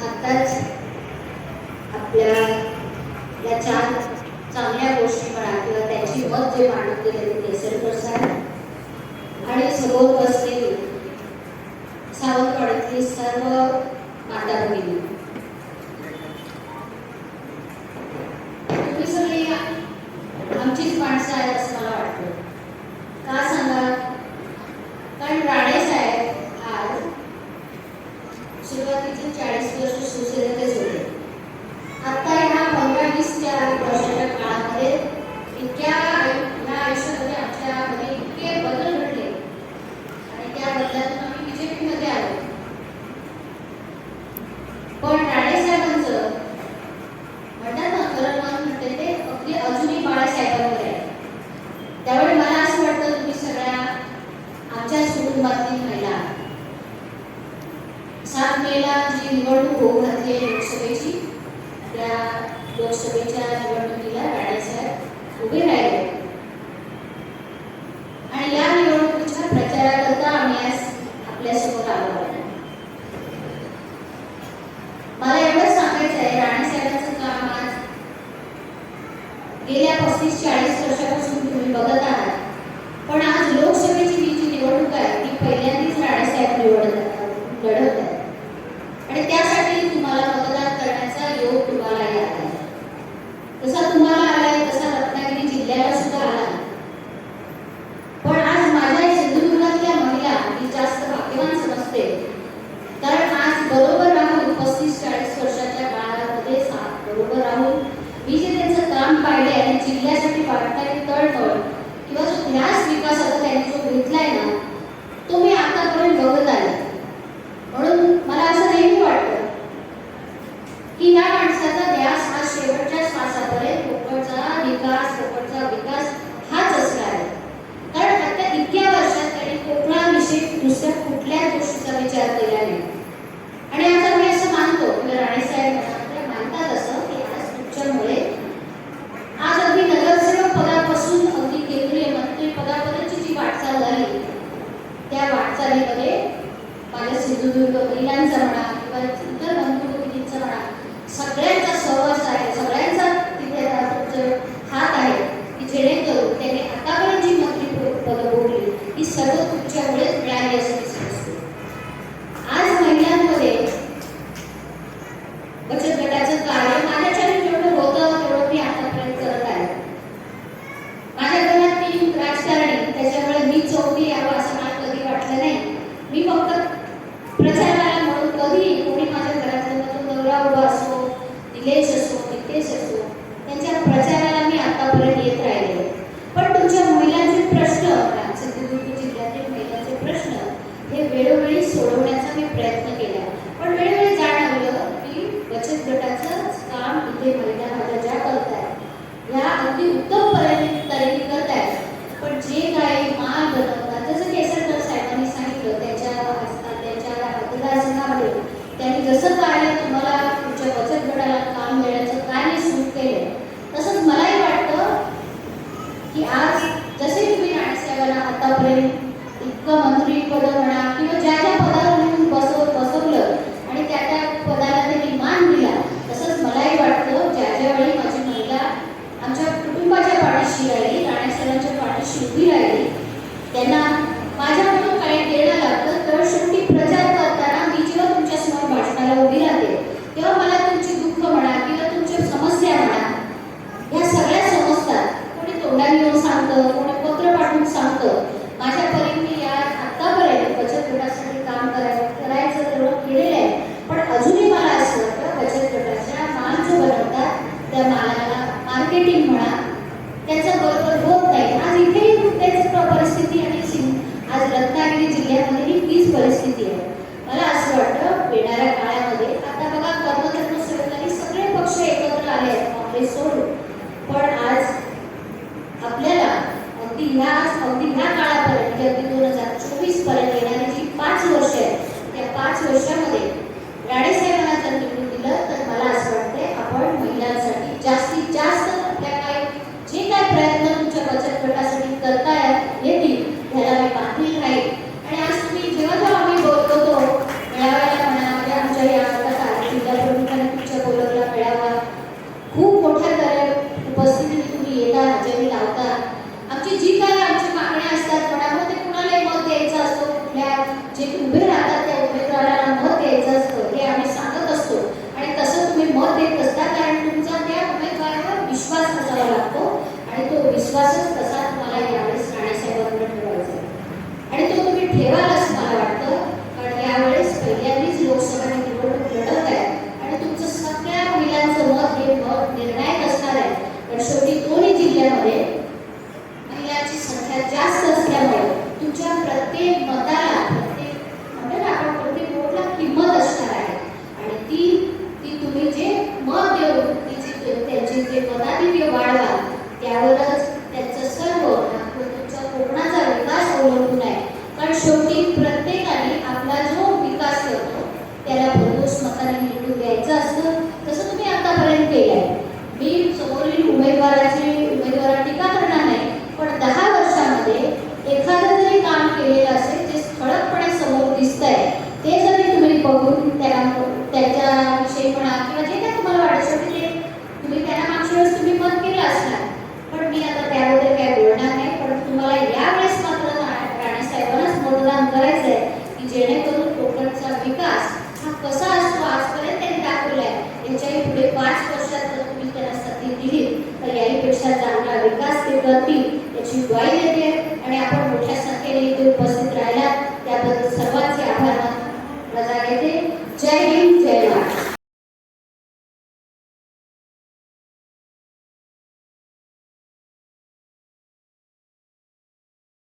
आताच आपल्या या चार चांगल्या गोष्टी म्हणा किंवा त्यांची मत जे मांडून दिले केसरकर साहेब आणि समोर बसलेली सावंतवाडीतली सर्व माता भगिनी, तुम्ही सगळी आमचीच माणसं आहेत असं मला वाटतं. का सांगा? कारण राणे साहेब आज सुरुवातीचे 40 वर्ष शिवसेनेतच होते. आता ह्या 15-20 वर्षाच्या काळामध्ये इतक्या या आयुष्यामध्ये आमच्यामध्ये इतके बदल घडले आणि त्या बदलातून आम्ही बीजेपीमध्ये आलो. पण राणे साहेबांचं म्हणतात ना, खरं मन म्हणते ते अगदी अजूनही बाळासाहेबांवर आहे. त्यामुळे मला असं वाटतं तुम्ही सगळ्या आमच्याच कुटुंबातली महिला 7 मेला जी निवडणूक होऊ घातली लोकसभेची, त्या लोकसभेच्या निवडणुकीला राणेसाहेब उभे राहिले आणि या निवडणुकीच्या प्रचाराकरता आम्ही आज आपल्यासमोर आलो आहोत. मला एवढंच सांगायचं आहे, राणेसाहेबांचं काम आज गेल्या 35-40 वर्षापासून तुम्ही बघत आहात. पण आज लोकसभेची जी निवडणूक आहे ती पहिल्यांदाच राणेसाहेब लढवत आहेत आणि त्यासाठी तुम्हाला मतदान करण्याचा योग तुम्हाला आला आहे. जसा तुम्हाला आलाय तसा रत्नागिरी जिल्ह्याला सुद्धा आला. पण आज माझ्या सिंधुदुर्गातल्या महिला ही जास्त भाग्यवान समजते, कारण आज बरोबर राहून 35-40 वर्षाच्या काळामध्ये बरोबर राहून मी जे त्यांचं काम पाहिले आणि जिल्ह्यासाठी वाटणारी तळमळ किंवा जो ध्यास विकासाचा त्यांनी जो घेतलाय ना, तो मी आतापर्यंत बघत आले. म्हणून मला असं नेहमी वाटतं की या माणसाचा ध्यास हा शेवटच्या श्वासापर्यंत कोकणचा विकास हाच असणार आहे. कारण आता इतक्या वर्षात त्यांनी कोकणाविषयी दुसऱ्या कुठल्याच गोष्टीचा विचार केला नाही. आणि आता मी असं मानतो की राणेसाहेब मानतात असं की आज तुमच्यामुळे आज अगदी नगरसेवक पदापासून अगदी केंद्रीय मंत्री पदापर्यंतची जी वाटचाल झाली, त्या वाटचालीमध्ये माझ्या सिंधुदुर्ग महिलांचा म्हणा किंवा इतर मंत्री म्हणा, सगळ्यांचा सहवास आहे, सगळ्यांचा तिथे हात आहे की जेणेकरून त्यांनी आतापर्यंत जी मंत्री पदं भोगली ही सर्व तुमच्यामुळेच मिळाली असं मी समजते. आज महिलांमध्ये बचत गटाचं कार्य माझ्याच्याने जेवढं होतं तेवढं मी आतापर्यंत करत आहे. माझ्या घरात 3 राजकारणी, त्याच्यामुळे मी चौथी यावं असं मला कधी वाटलं नाही. मी फक्त प्रचाराला म्हणून कधी कोणी माझ्या घरातलं गौरव उभा असो, निलेश असो, नितेश असो, त्यांच्या प्रचाराला मी आतापर्यंत येत राहिले. पण तुमच्या महिलांचे प्रश्न, सिंधुदुर्ग जिल्ह्यातील महिलांचे प्रश्न हे वेळोवेळी सोडवण्याचा मी प्रयत्न केला. पण वेळोवेळी जाणवलं की बचत गटाचं काम इथे महिला माझ्या ज्या करतायत ह्या अगदी उत्तम तऱ्हेने करतायत. पण जे काही माल बनवतात, जसं केसरकर साहेबांनी सांगितलं त्यांच्या मतदारसंघामध्ये त्यांनी जसं कार्य तुम्हाला तुमच्या बचत गटाला काम देण्याचं कार्य सुरू केलं, तसंच मलाही वाटतं की आज जसे तुम्ही राणेसाहेबांना आतापर्यंत इतकं मंत्रीपद म्हणा किंवा ज्या ज्या पदावर बसवलं आणि त्या त्या पदाला त्यांनी मान दिला, तसंच मलाही वाटतं ज्या वेळी माझी महिला आमच्या कुटुंबाच्या पाठीशी राहिली, राणेसाहेबांच्या पाठीशी उभी राहिली, त्यांना माझ्याकडून काही देणं लागतं, तर शेवटी प्रचार करताना मी जेव्हा तुमच्यासमोर भाषणाला उभी राहते तेव्हा मला तुमची दुःख म्हणा किंवा तुमच्या समस्या म्हणा या सगळ्या समजतात. कोणी तोंडाने येऊन सांगतं, कोणी पत्र पाठवून सांगतं. माझ्या परीने या आतापर्यंत बचत गटासाठी काम करायचं तेवढं केलेलं आहे. पण अजूनही मला असं वाटतं बचत गटाच्या माल जो बनवतात त्या मालाला मार्केटिंग म्हणा त्याचा बरोबर होत नाही. आज इथेही त्याच परिस्थिती आणि आज रत्नागिरी जिल्ह्यामध्ये तीच परिस्थिती आहे. मला असं वाटतं येणाऱ्या काळामध्ये आता बघा कर्मधर्म सहकारी सगळे पक्ष एकत्र आले आहेत काँग्रेस सोडून. पण आज आपल्याला अगदी ह्या काळापर्यंत म्हणजे अगदी 2024 पर्यंत येणारी जी 5 वर्ष आहेत त्या 5 वर्षामध्ये राणेसाहेबांना जर निवडून दिलं तर मला असं वाटतंय आपण महिलांसाठी जास्तीत जास्त आपल्या जे काय प्रयत्न तुमच्या बचत गटासाठी करता येतील ह्याला मी बांधील राहील. आणि आज तुम्ही जेव्हा आम्ही बोलतो त्याच्याविषयी म्हणा किंवा जे काय तुम्हाला वाटायचं ते तुम्ही त्यांना मागच्या वेळेस तुम्ही मत केलं असणार, पण मी आता त्याबद्दल काय बोलणार नाही. पण तुम्हाला यावेळेस मात्र राणेसाहेबांनाच मतदान करायचं आहे की जेणेकरून कोकणचा विकास हा कसा असतो आजपर्यंत त्यांनी दाखवला आहे, याच्याही पुढे 5 वर्षात जर तुम्ही त्यांना संधी दिली तर याहीपेक्षा चांगला विकास ते करतील याची ग्वाही देते. आणि आपण मोठ्या संख्येने इथे उपस्थित राहिला त्याबद्दल सर्वांचे आभार मानतो. जय हिंद.